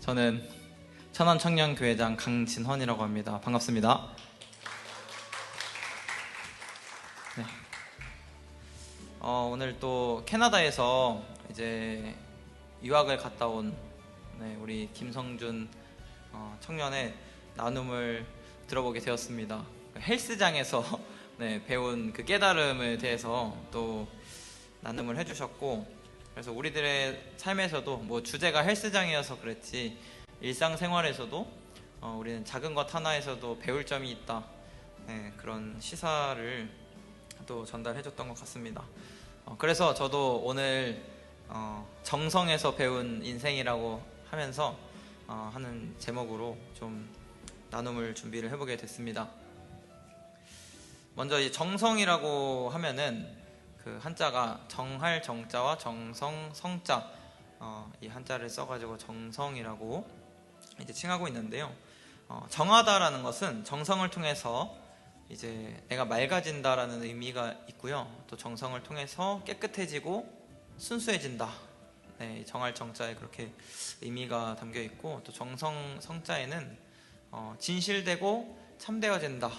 저는 천원청년교회장 강진헌이라고 합니다. 반갑습니다. 네. 오늘 또 캐나다에서 이제 유학을 갔다 온 우리 김성준 청년의 나눔을 들어보게 되었습니다. 헬스장에서 배운 그 깨달음에 대해서 또 나눔을 해주셨고, 그래서 우리들의 삶에서도 뭐 주제가 헬스장이어서 그랬지 일상생활에서도 우리는 작은 것 하나에서도 배울 점이 있다, 그런 시사를 또 전달해줬던 것 같습니다. 그래서 저도 오늘 정성에서 배운 인생이라고 하면서 하는 제목으로 좀 나눔을 준비를 해보게 됐습니다. 먼저 이 정성이라고 하면은 그 한자가 정할 정자와 정성 성자, 이 한자를 써가지고 정성이라고 이제 칭하고 있는데요. 정하다라는 것은 정성을 통해서 이제 내가 맑아진다라는 의미가 있고요. 또 정성을 통해서 깨끗해지고 순수해진다. 정할 정자에 그렇게 의미가 담겨 있고, 또 정성 성자에는 진실되고 참되어진다.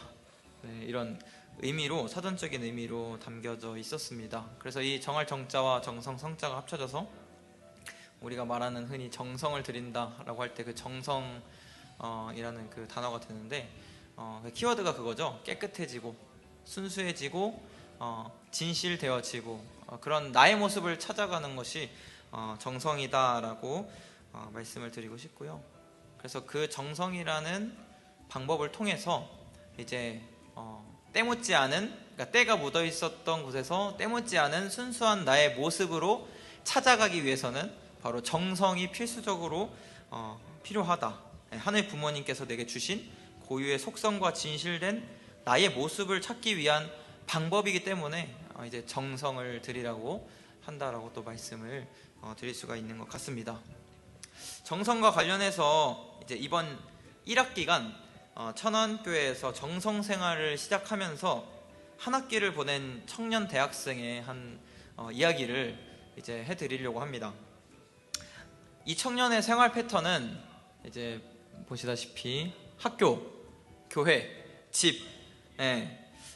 이런 의미로, 사전적인 의미로 담겨져 있었습니다. 그래서 이 정할 정자와 정성 성자가 합쳐져서 우리가 말하는 흔히 정성을 드린다라고 할 때 그 정성이라는 그 단어가 되는데, 그 키워드가 그거죠. 깨끗해지고 순수해지고 진실되어지고 그런 나의 모습을 찾아가는 것이 정성이다라고 말씀을 드리고 싶고요. 그래서 그 정성이라는 방법을 통해서 이제 때묻지 않은, 그러니까 때가 묻어 있었던 곳에서 때묻지 않은 순수한 나의 모습으로 찾아가기 위해서는 바로 정성이 필수적으로 필요하다. 하늘 부모님께서 내게 주신 고유의 속성과 진실된 나의 모습을 찾기 위한 방법이기 때문에 이제 정성을 드리라고 한다라고 또 말씀을 드릴 수가 있는 것 같습니다. 정성과 관련해서 이제 이번 1학기간 천원교회에서 정성생활을 시작하면서 한 학기를 보낸 청년 대학생의 한 이야기를 이제 해드리려고 합니다. 이 청년의 생활 패턴은 이제 보시다시피 학교, 교회, 집,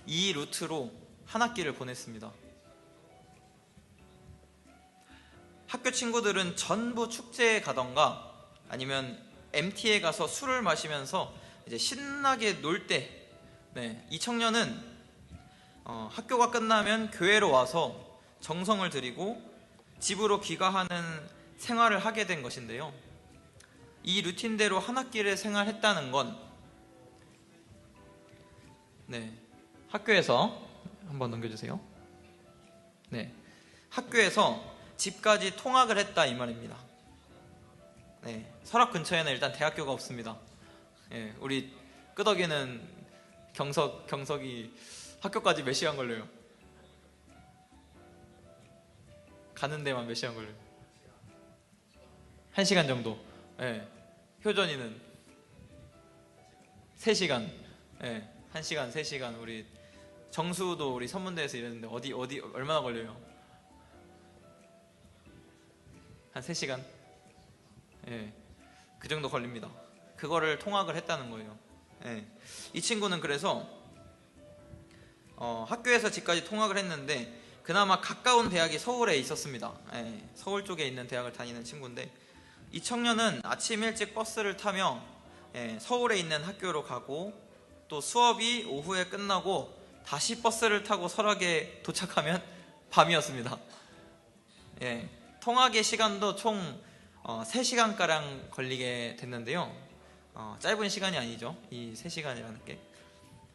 이 루트로 한 학기를 보냈습니다. 학교 친구들은 전부 축제에 가던가 아니면 MT에 가서 술을 마시면서 이제 신나게 놀 때, 이 청년은 학교가 끝나면 교회로 와서 정성을 들이고 집으로 귀가하는 생활을 하게 된 것인데요. 이 루틴대로 한 학기를 생활했다는 건 학교에서 한번 넘겨주세요. 학교에서 집까지 통학을 했다 이 말입니다. 설악 근처에는 일단 대학교가 없습니다. 우리 끄덕이는 경석이 학교까지 몇 시간 걸려요? 가는 데만 몇 시간 걸려요? 1시간 정도. 효전이는 3시간. 1시간, 3시간. 우리 정수도 우리 선문대에서 일했는데 어디 얼마나 걸려요? 한 3시간? 그 정도 걸립니다. 그거를 통학을 했다는 거예요. 이 친구는 그래서 학교에서 집까지 통학을 했는데 그나마 가까운 대학이 서울에 있었습니다. 서울 쪽에 있는 대학을 다니는 친구인데, 이 청년은 아침 일찍 버스를 타며 서울에 있는 학교로 가고, 또 수업이 오후에 끝나고 다시 버스를 타고 설악에 도착하면 밤이었습니다. 통학의 시간도 총 3시간가량 걸리게 됐는데요. 짧은 시간이 아니죠, 이 3시간이라는 게.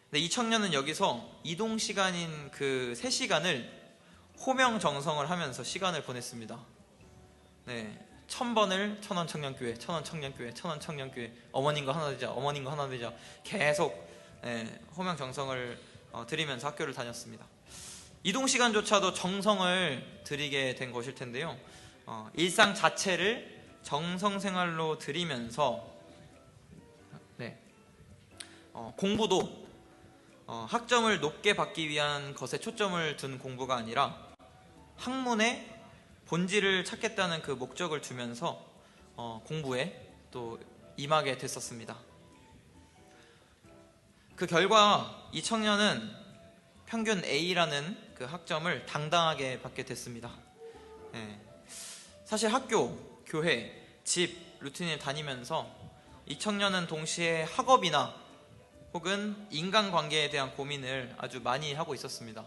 근데 이 청년은 여기서 이동 시간인 그 3시간을 호명정성을 하면서 시간을 보냈습니다. 1000번을 천원청년교회, 천원청년교회, 천원청년교회, 어머님과 하나 되자, 어머님과 하나 되자, 계속 호명정성을 드리면서 학교를 다녔습니다. 이동 시간조차도 정성을 들이게 된 것일 텐데요. 일상 자체를 정성생활로 드리면서 공부도 학점을 높게 받기 위한 것에 초점을 둔 공부가 아니라 학문의 본질을 찾겠다는 그 목적을 두면서 공부에 또 임하게 됐었습니다. 그 결과 이 청년은 평균 A라는 그 학점을 당당하게 받게 됐습니다. 사실 학교, 교회, 집, 루틴을 다니면서 이 청년은 동시에 학업이나 혹은 인간관계에 대한 고민을 아주 많이 하고 있었습니다.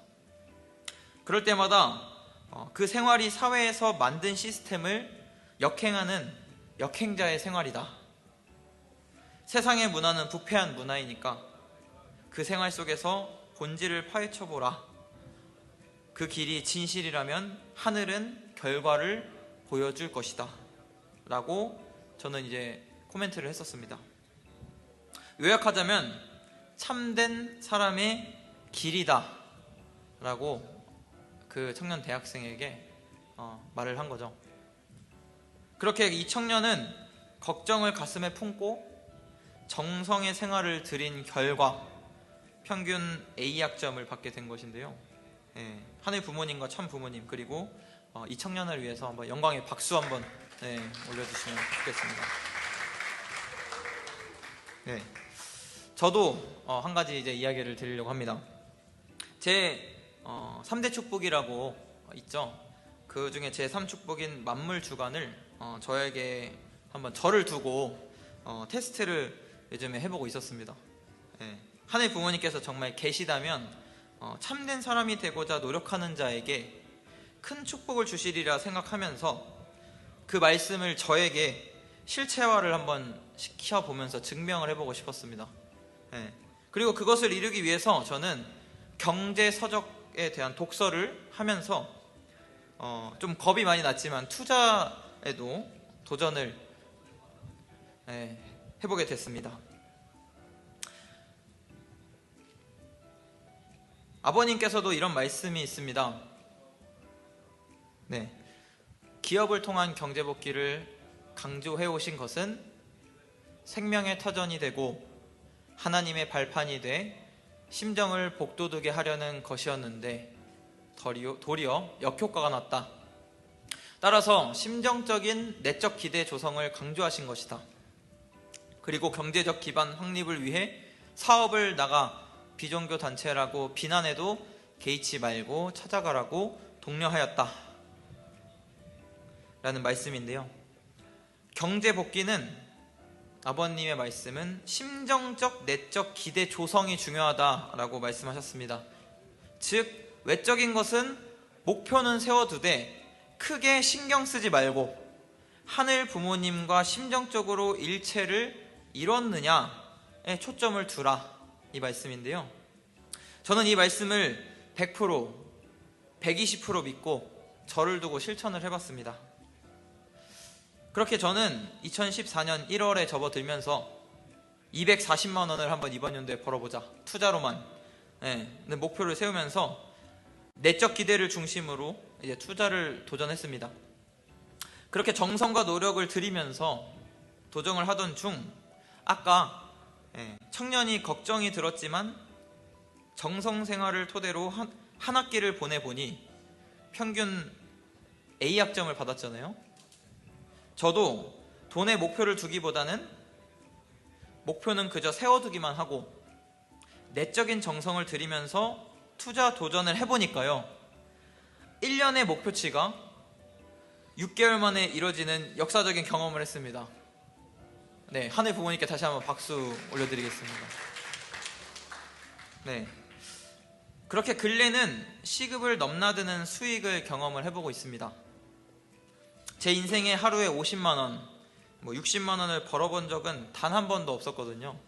그럴 때마다 그 생활이 사회에서 만든 시스템을 역행하는 역행자의 생활이다. 세상의 문화는 부패한 문화이니까 그 생활 속에서 본질을 파헤쳐보라. 그 길이 진실이라면 하늘은 결과를 보여줄 것이다. 라고 저는 이제 코멘트를 했었습니다. 요약하자면 참된 사람의 길이다. 라고 그 청년 대학생에게 말을 한 거죠. 그렇게 이 청년은 걱정을 가슴에 품고 정성의 생활을 들인 결과 평균 A 학점을 받게 된 것인데요. 하늘 부모님과 참 부모님 그리고 이 청년을 위해서 한번 영광의 박수 한번 올려주시면 좋겠습니다. 저도 한 가지 이제 이야기를 드리려고 합니다. 제 3대 축복이라고 있죠. 그 중에 제 3축복인 만물 주간을 저에게 한번 저를 두고 테스트를 요즘에 해보고 있었습니다. 하늘 부모님께서 정말 계시다면 참된 사람이 되고자 노력하는 자에게 큰 축복을 주시리라 생각하면서 그 말씀을 저에게 실체화를 한번 시켜보면서 증명을 해보고 싶었습니다. 그리고 그것을 이루기 위해서 저는 경제 서적에 대한 독서를 하면서 좀 겁이 많이 났지만 투자에도 도전을 해보게 됐습니다. 아버님께서도 이런 말씀이 있습니다. 기업을 통한 경제 복귀를 강조해 오신 것은 생명의 터전이 되고 하나님의 발판이 돼 심정을 복돋게 하려는 것이었는데 도리어 역효과가 났다. 따라서 심정적인 내적 기대 조성을 강조하신 것이다. 그리고 경제적 기반 확립을 위해 사업을 나가 비종교 단체라고 비난해도 개의치 말고 찾아가라고 독려하였다. 라는 말씀인데요. 경제 복귀는 아버님의 말씀은 심정적 내적 기대 조성이 중요하다라고 말씀하셨습니다. 즉 외적인 것은 목표는 세워두되 크게 신경 쓰지 말고 하늘 부모님과 심정적으로 일체를 이뤘느냐에 초점을 두라, 이 말씀인데요. 저는 이 말씀을 100%, 120% 믿고 저를 두고 실천을 해봤습니다. 그렇게 저는 2014년 1월에 접어들면서 240만 원을 한번 이번 연도에 벌어보자, 투자로만 목표를 세우면서 내적 기대를 중심으로 이제 투자를 도전했습니다. 그렇게 정성과 노력을 들이면서 도전을 하던 중 아까 청년이 걱정이 들었지만 정성생활을 토대로 한 학기를 보내보니 평균 A 학점을 받았잖아요. 저도 돈에 목표를 두기보다는 목표는 그저 세워두기만 하고 내적인 정성을 들이면서 투자 도전을 해보니까요, 1년의 목표치가 6개월 만에 이뤄지는 역사적인 경험을 했습니다. 하늘 부모님께 다시 한번 박수 올려드리겠습니다. 그렇게 근래는 시급을 넘나드는 수익을 경험을 해보고 있습니다. 제 인생에 하루에 50만 원, 60만 원을 벌어본 적은 단 한 번도 없었거든요.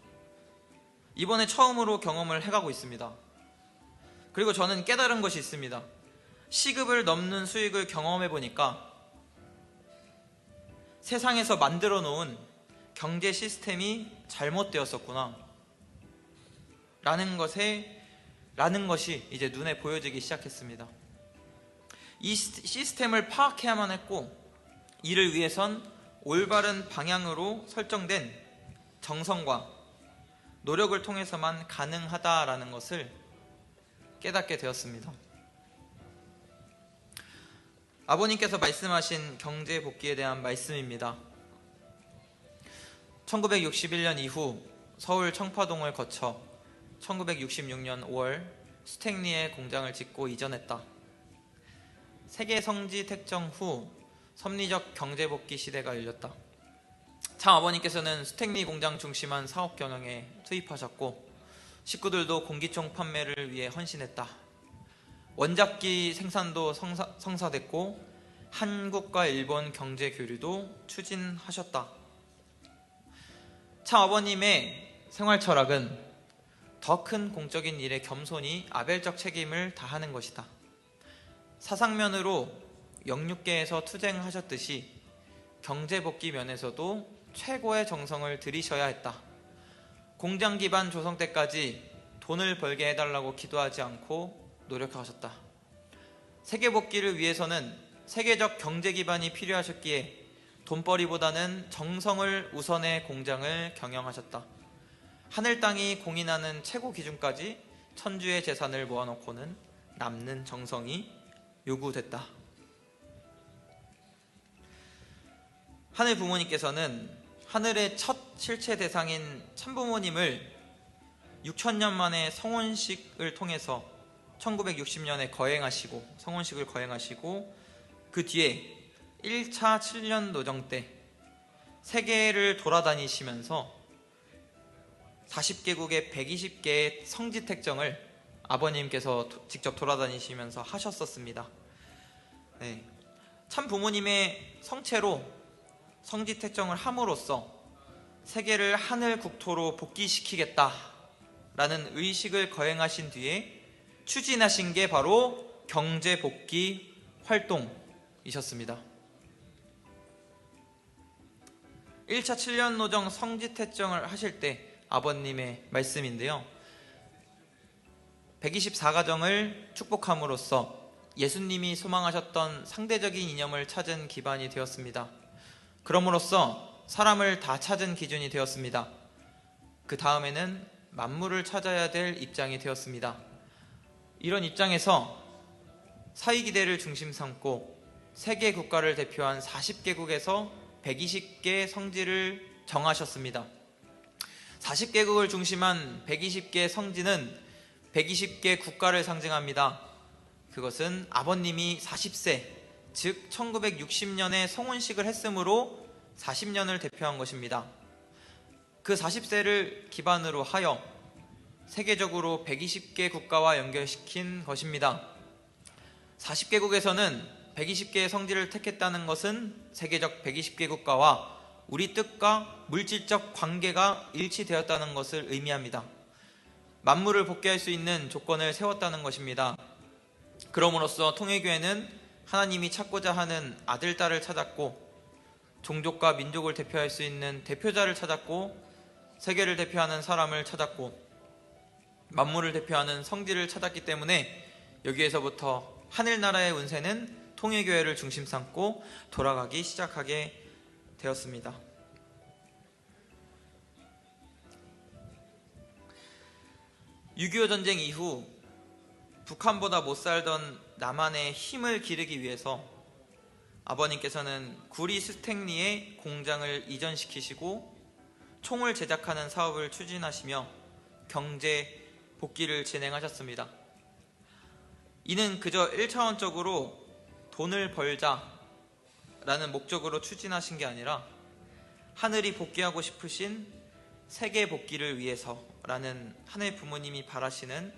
이번에 처음으로 경험을 해가고 있습니다. 그리고 저는 깨달은 것이 있습니다. 시급을 넘는 수익을 경험해보니까 세상에서 만들어 놓은 경제 시스템이 잘못되었었구나 라는 것이 이제 눈에 보여지기 시작했습니다. 이 시스템을 파악해야만 했고, 이를 위해선 올바른 방향으로 설정된 정성과 노력을 통해서만 가능하다라는 것을 깨닫게 되었습니다. 아버님께서 말씀하신 경제 복귀에 대한 말씀입니다. 1961년 이후 서울 청파동을 거쳐 1966년 5월 스탠리의 공장을 짓고 이전했다. 세계 성지 택정 후 섭리적 경제복귀 시대가 열렸다. 참 아버님께서는 스탠리 공장 중심한 사업 경영에 투입하셨고 식구들도 공기총 판매를 위해 헌신했다. 원작기 생산도 성사됐고 한국과 일본 경제 교류도 추진하셨다. 참 아버님의 생활 철학은 더 큰 공적인 일에 겸손히 아벨적 책임을 다하는 것이다. 사상면으로 영육계에서 투쟁하셨듯이 경제복귀 면에서도 최고의 정성을 들이셔야 했다. 공장 기반 조성 때까지 돈을 벌게 해달라고 기도하지 않고 노력하셨다. 세계복귀를 위해서는 세계적 경제 기반이 필요하셨기에 돈벌이보다는 정성을 우선해 공장을 경영하셨다. 하늘 땅이 공인하는 최고 기준까지 천주의 재산을 모아놓고는 남는 정성이 요구됐다. 하늘 부모님께서는 하늘의 첫 실체 대상인 참부모님을 6천년 만에 성혼식을 통해서 1960년에 성혼식을 거행하시고 그 뒤에 1차 7년 노정 때 세계를 돌아다니시면서 40개국의 120개의 성지 택정을 아버님께서 직접 돌아다니시면서 하셨었습니다. 네. 참 부모님의 성체로 성지 택정을 함으로써 세계를 하늘 국토로 복귀시키겠다라는 의식을 거행하신 뒤에 추진하신 게 바로 경제 복귀 활동이셨습니다. 1차 7년 노정 성지 택정을 하실 때 아버님의 말씀인데요. 124가정을 축복함으로써 예수님이 소망하셨던 상대적인 이념을 찾은 기반이 되었습니다. 그럼으로써 사람을 다 찾은 기준이 되었습니다. 그 다음에는 만물을 찾아야 될 입장이 되었습니다. 이런 입장에서 사위기대를 중심 삼고 세계 국가를 대표한 40개국에서 120개 성지를 정하셨습니다. 40개국을 중심한 120개 성지는 120개 국가를 상징합니다. 그것은 아버님이 40세, 즉 1960년에 성혼식을 했으므로 40년을 대표한 것입니다. 그 40세를 기반으로 하여 세계적으로 120개 국가와 연결시킨 것입니다. 40개국에서는 120개의 성지를 택했다는 것은 세계적 120개 국가와 우리 뜻과 물질적 관계가 일치되었다는 것을 의미합니다. 만물을 복귀할 수 있는 조건을 세웠다는 것입니다. 그럼으로써 통일교회는 하나님이 찾고자 하는 아들, 딸을 찾았고 종족과 민족을 대표할 수 있는 대표자를 찾았고 세계를 대표하는 사람을 찾았고 만물을 대표하는 성지를 찾았기 때문에 여기에서부터 하늘나라의 운세는 통일교회를 중심 삼고 돌아가기 시작하게 되었습니다. (6.25) 전쟁 이후 북한보다 못 살던 남한의 힘을 기르기 위해서 아버님께서는 구리 스탠리의 공장을 이전시키시고 총을 제작하는 사업을 추진하시며 경제 복귀를 진행하셨습니다. 이는 그저 1차원적으로 돈을 벌자라는 목적으로 추진하신 게 아니라 하늘이 복귀하고 싶으신 세계 복귀를 위해서라는 하늘 부모님이 바라시는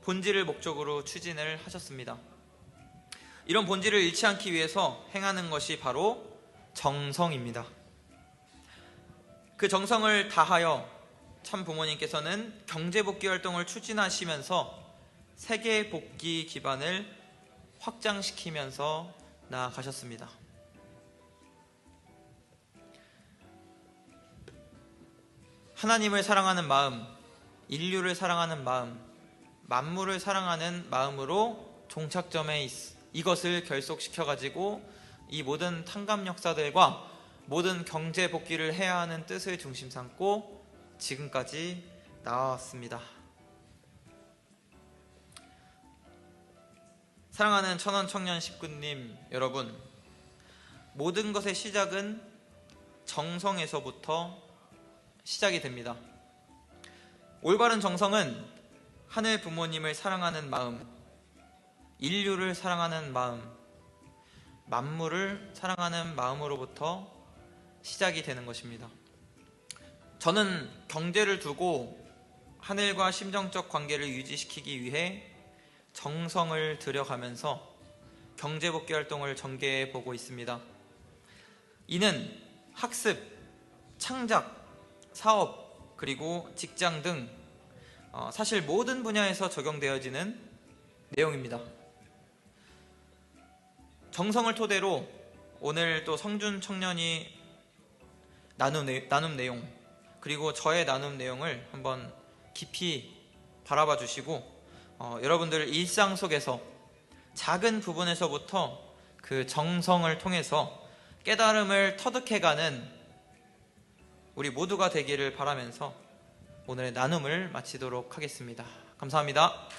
본질을 목적으로 추진을 하셨습니다. 이런 본질을 잃지 않기 위해서 행하는 것이 바로 정성입니다. 그 정성을 다하여 참 부모님께서는 경제복귀 활동을 추진하시면서 세계 복귀 기반을 확장시키면서 나아가셨습니다. 하나님을 사랑하는 마음, 인류를 사랑하는 마음, 만물을 사랑하는 마음으로 종착점에 이것을 결속시켜가지고 이 모든 탕감 역사들과 모든 경제 복귀를 해야 하는 뜻을 중심 삼고 지금까지 나아왔습니다. 사랑하는 천원 청년 식구님 여러분, 모든 것의 시작은 정성에서부터 시작이 됩니다. 올바른 정성은 하늘 부모님을 사랑하는 마음, 인류를 사랑하는 마음, 만물을 사랑하는 마음으로부터 시작이 되는 것입니다. 저는 경제를 두고 하늘과 심정적 관계를 유지시키기 위해 정성을 들여가면서 경제복귀 활동을 전개해 보고 있습니다. 이는 학습, 창작, 사업, 그리고 직장 등 사실 모든 분야에서 적용되어지는 내용입니다. 정성을 토대로 오늘 또 성준 청년이 나눔 내용, 그리고 저의 나눔 내용을 한번 깊이 바라봐 주시고 여러분들 일상 속에서 작은 부분에서부터 그 정성을 통해서 깨달음을 터득해가는 우리 모두가 되기를 바라면서 오늘의 나눔을 마치도록 하겠습니다. 감사합니다.